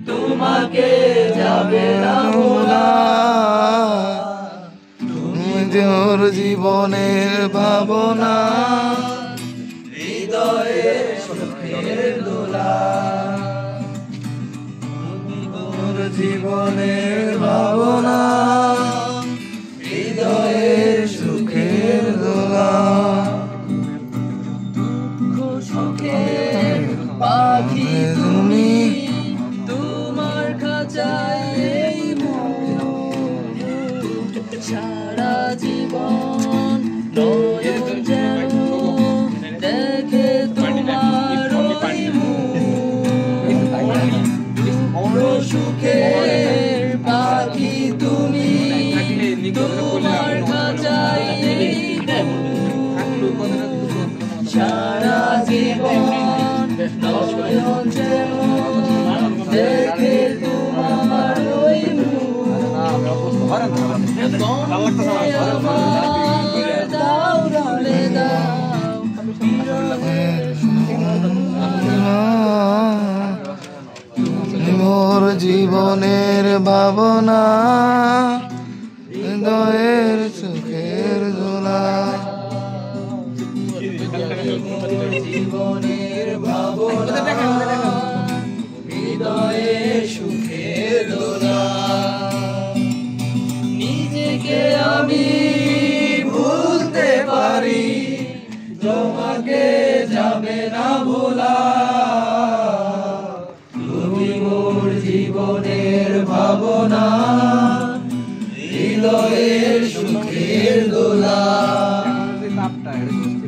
তোমাকে যাবে না ভোলা। তুমি মোর জীবনের ভাবনা, হৃদয়ে সুখের দোলা। মোর জীবনের ভাবনা, হৃদয়ের সুখের দোলা। দুঃখ সুখের পাখি তুমি, তোমার খাঁচায় এই মন। সারা জীবন নয়ন যেন দেখে তোমার ওই মুখ। দুঃখ সুখের পাখি তুমি, তোমার খাঁচায় এই মন। সারা জীবন নয়ন যেন দেখে তোমার ওই মুখ। দাও রালে দাও মোর জীবনের ভাবনা, হৃদয়ের সুখের দোলা। জীবনের ভাবনা, হৃদয়ে সুখের দোলা। নিজেকে আমি ভুলতে পারি, তোমাকে যাবে না ভোলা। তুমি মোর জীবনের ভাবনা, হৃদয়ের সুখের দোলা।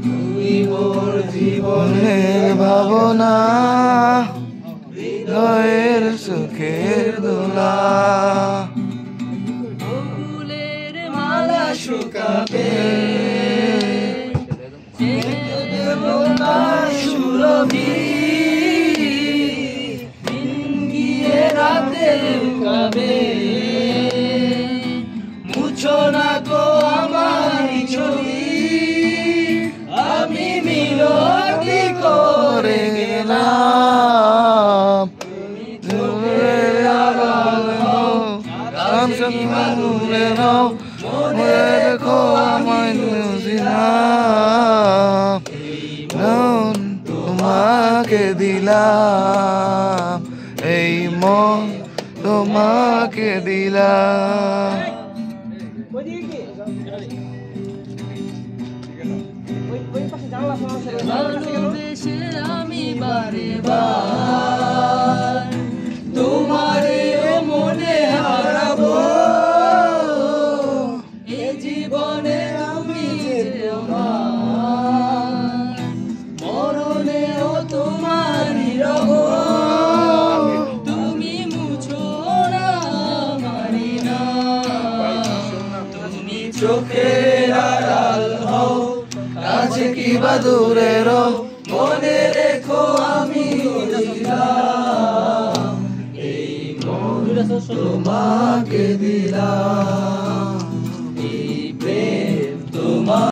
তুমি মোর জীবনের ভাবনা, হৃদয়ের সুখের দোলা। ফুলের মালা শুকাবে, দেবতা সুরভি। দিন গিয়ে রাতে লুকাবে, মুছো না গো আমার ছবি। আমি মিনতি করে গেলাম, তুমি চোখের আড়াল হও, মনে রেখো আমায় বুঝিলাম। তোমাকে দিলাম, এই মন তোমাকে দিলাম। ভালোবেসে আমি বারে বার তোমারে মনে হারাবো। এ জীবনে আমি যে আমার, মরণেও তোমারই রব। তুমি মুছো না মারি না, তুমি চোখের আড়াল হও, কাছে কিবা দূরে রও। মনে রেখো আমি দিলাম, এই মন তোমাকে দিলাম। এই প্রেম তোমার